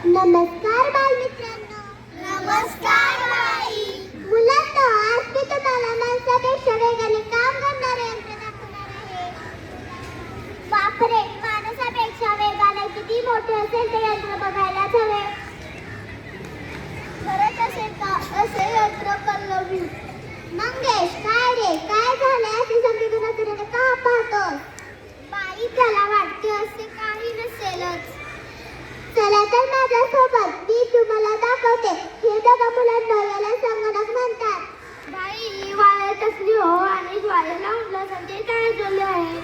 नमस्कार बालमित्रांनो. नमस्कार बाई. मुलांनो, आज मी तुम्हाला माणसापेक्षा वेगाने काम करणारे यंत्र दाखवणार आहे. बापरे, माणसापेक्षा वेगाने किती मोठे असेल ते यंत्र बघायलाच हवे. खरंच असेल का असे यंत्र पल्लवी? मंगेश, काय रे, काय झाले? असे संगीत नजरेने का पाहतोस? बाई, त्याला वाटते असे काही नसेलच. चला तर माझ्यासोबत, मी तुम्हाला दाखवते. हे बघा मुलांनो, याला संगणक म्हणतात. बाई, वायर टचली हो आणि वायर लावला म्हणजे काय झाले आहे?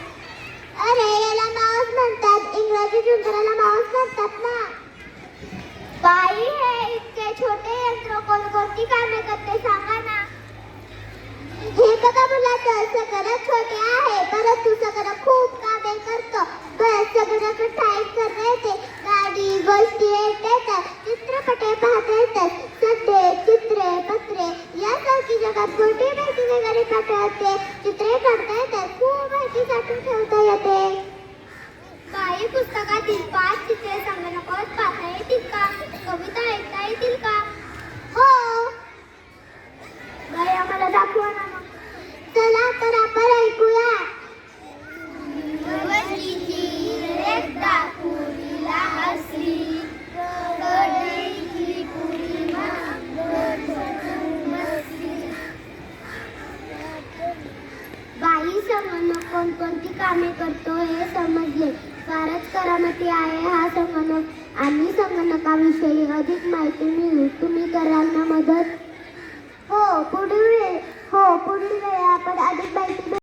अरे, याला माऊस म्हणतात. इंग्रजी यंत्राला माऊस म्हणतात ना. बाई, हे इतके छोटे यंत्र कोणकोणती कामे करते सांगा ना. हे बघा मुलांनो, संगणक छोटे आहे परंतु संगणक खूप कामे करतो. संगणक टाईप करता येते, गाडी, गोष्टी येतात, चित्रपटे पाहता येतात, संदेश, चित्रे, पत्रे यासारखी जगात कोणती माहिती वेगाने पाठवते, चित्रे काढता येतात, खूप माहिती साठवून ठेवता येते. बाई, पुस्तकातील 5 चित्रे संगणकावर पाहता येतील का? कविता ऐकता येतील का? हो, बाई, आम्हाला दाखवा ना मग. चला तर आपण ऐकूया. एकदा पुरीला हसली, रडली पुरी बाई, संगणक कोणकोणती कामे करतो हे समजले. फारच करामती आहे हा संगणक आणि संगणकाविषयी अधिक माहिती मिळू. तुम्ही कराल ना मदत? हो, पुढील वेळी आपण अधिक माहिती